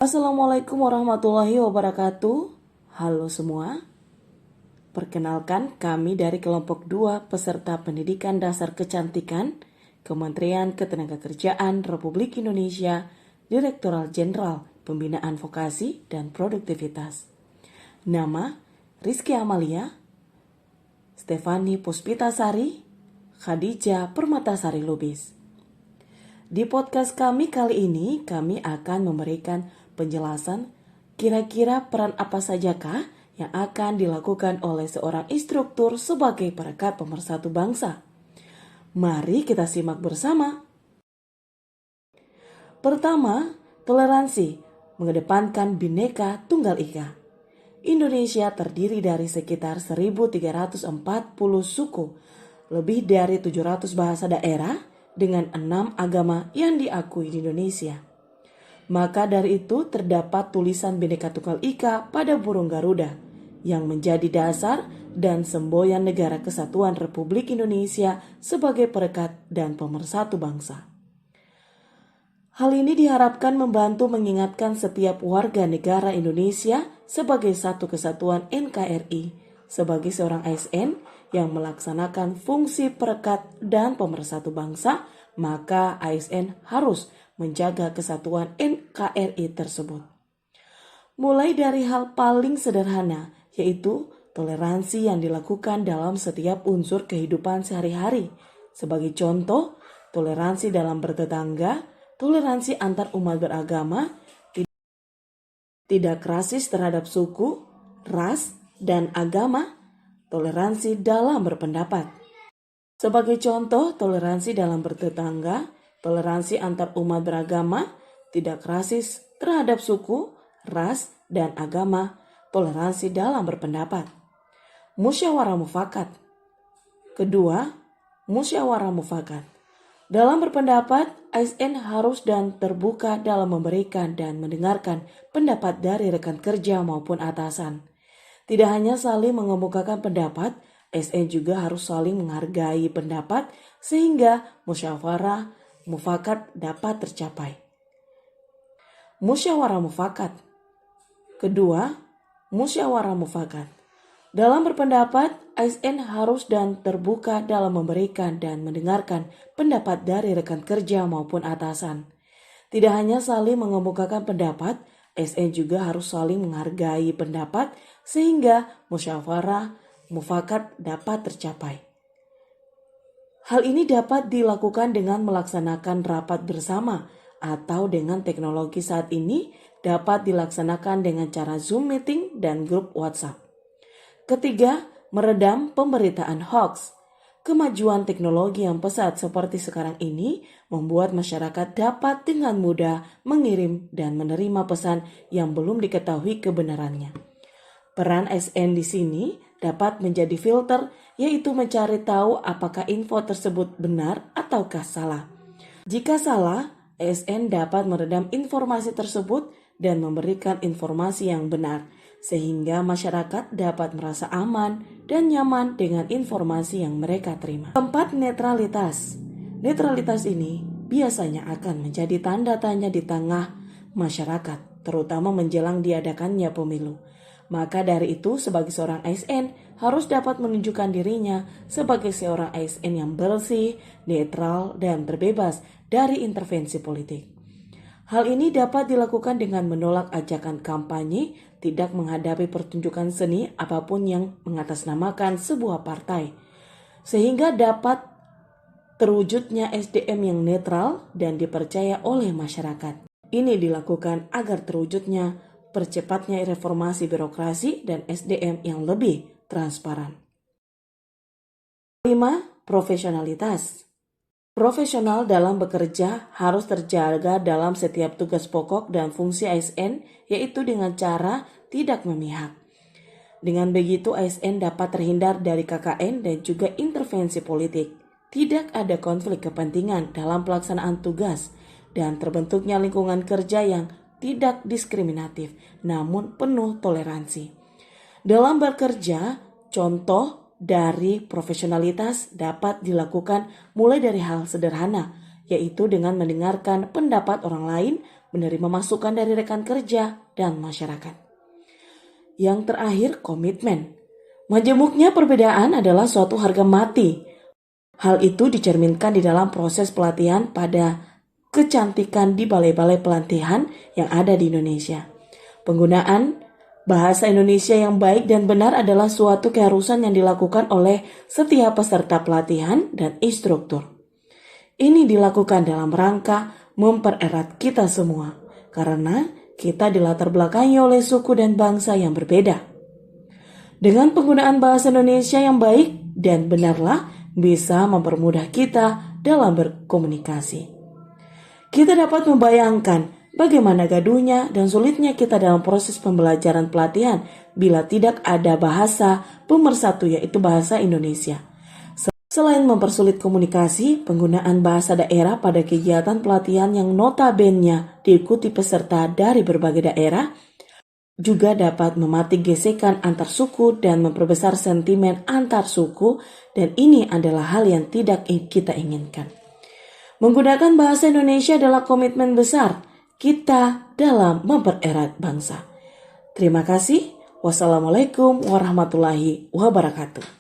Assalamualaikum warahmatullahi wabarakatuh. Halo semua. Perkenalkan, kami dari kelompok 2 peserta pendidikan dasar kecantikan Kementerian Ketenagakerjaan Republik Indonesia, Direktorat Jenderal Pembinaan Vokasi dan Produktivitas. Nama Rizky Amalia, Stefani Puspitasari, Khadijah Permatasari Lubis. Di podcast kami kali ini, kami akan memberikan penjelasan kira-kira peran apa sajakah yang akan dilakukan oleh seorang instruktur sebagai perekat pemersatu bangsa. Mari kita simak bersama. Pertama, toleransi, mengedepankan Bhinneka Tunggal Ika. Indonesia terdiri dari sekitar 1.340 suku, lebih dari 700 bahasa daerah, dengan 6 agama yang diakui di Indonesia. Maka dari itu terdapat tulisan Bhinneka Tunggal Ika pada burung Garuda yang menjadi dasar dan semboyan negara kesatuan Republik Indonesia sebagai perekat dan pemersatu bangsa. Hal ini diharapkan membantu mengingatkan setiap warga negara Indonesia sebagai satu kesatuan NKRI, sebagai seorang ASN yang melaksanakan fungsi perekat dan pemersatu bangsa, maka ASN harus menjaga kesatuan NKRI tersebut. Mulai dari hal paling sederhana, yaitu toleransi yang dilakukan dalam setiap unsur kehidupan sehari-hari. Sebagai contoh, toleransi dalam bertetangga, toleransi antar umat beragama, tidak rasis terhadap suku, ras, dan agama, toleransi dalam berpendapat. Sebagai contoh, toleransi dalam bertetangga, toleransi antar umat beragama, tidak rasis terhadap suku, ras, dan agama, toleransi dalam berpendapat. Musyawarah mufakat. Kedua, musyawarah mufakat. Dalam berpendapat, ASN harus dan terbuka dalam memberikan dan mendengarkan pendapat dari rekan kerja maupun atasan. Tidak hanya saling mengemukakan pendapat, ASN juga harus saling menghargai pendapat sehingga musyawarah mufakat dapat tercapai. Musyawarah mufakat. Kedua, musyawarah mufakat. Dalam berpendapat, ASN harus dan terbuka dalam memberikan dan mendengarkan pendapat dari rekan kerja maupun atasan. Tidak hanya saling mengemukakan pendapat, ASN juga harus saling menghargai pendapat sehingga musyawarah mufakat dapat tercapai. Hal ini dapat dilakukan dengan melaksanakan rapat bersama atau dengan teknologi saat ini dapat dilaksanakan dengan cara Zoom meeting dan grup WhatsApp. Ketiga, meredam pemberitaan hoax. Kemajuan teknologi yang pesat seperti sekarang ini membuat masyarakat dapat dengan mudah mengirim dan menerima pesan yang belum diketahui kebenarannya. Peran ASN di sini dapat menjadi filter, yaitu mencari tahu apakah info tersebut benar ataukah salah. Jika salah, ASN dapat meredam informasi tersebut dan memberikan informasi yang benar, sehingga masyarakat dapat merasa aman dan nyaman dengan informasi yang mereka terima. Keempat, netralitas. Netralitas ini biasanya akan menjadi tanda tanya di tengah masyarakat, terutama menjelang diadakannya pemilu. Maka dari itu, sebagai seorang ASN harus dapat menunjukkan dirinya sebagai seorang ASN yang bersih, netral, dan terbebas dari intervensi politik. Hal ini dapat dilakukan dengan menolak ajakan kampanye, tidak menghadapi pertunjukan seni apapun yang mengatasnamakan sebuah partai, sehingga dapat terwujudnya SDM yang netral dan dipercaya oleh masyarakat. Ini dilakukan agar terwujudnya percepatnya reformasi birokrasi dan SDM yang lebih transparan. 5. Profesionalitas. Profesional dalam bekerja harus terjaga dalam setiap tugas pokok dan fungsi ASN, yaitu dengan cara tidak memihak. Dengan begitu ASN dapat terhindar dari KKN dan juga intervensi politik. Tidak ada konflik kepentingan dalam pelaksanaan tugas dan terbentuknya lingkungan kerja yang tidak diskriminatif, namun penuh toleransi. Dalam bekerja, contoh dari profesionalitas dapat dilakukan mulai dari hal sederhana, yaitu dengan mendengarkan pendapat orang lain menerima masukan dari rekan kerja dan masyarakat. Yang terakhir, komitmen. Majemuknya perbedaan adalah suatu harga mati. Hal itu dicerminkan di dalam proses pelatihan pada kecantikan di balai-balai pelatihan yang ada di Indonesia. Penggunaan bahasa Indonesia yang baik dan benar adalah suatu keharusan yang dilakukan oleh setiap peserta pelatihan dan instruktur. Ini dilakukan dalam rangka mempererat kita semua, karena kita dilatar belakangi oleh suku dan bangsa yang berbeda. Dengan penggunaan bahasa Indonesia yang baik dan benarlah bisa mempermudah kita dalam berkomunikasi. Kita dapat membayangkan bagaimana gaduhnya dan sulitnya kita dalam proses pembelajaran pelatihan bila tidak ada bahasa pemersatu yaitu bahasa Indonesia. Selain mempersulit komunikasi, penggunaan bahasa daerah pada kegiatan pelatihan yang notabene diikuti peserta dari berbagai daerah juga dapat mematik gesekan antar suku dan memperbesar sentimen antar suku, dan ini adalah hal yang tidak kita inginkan. Menggunakan bahasa Indonesia adalah komitmen besar kita dalam mempererat bangsa. Terima kasih. Wassalamualaikum warahmatullahi wabarakatuh.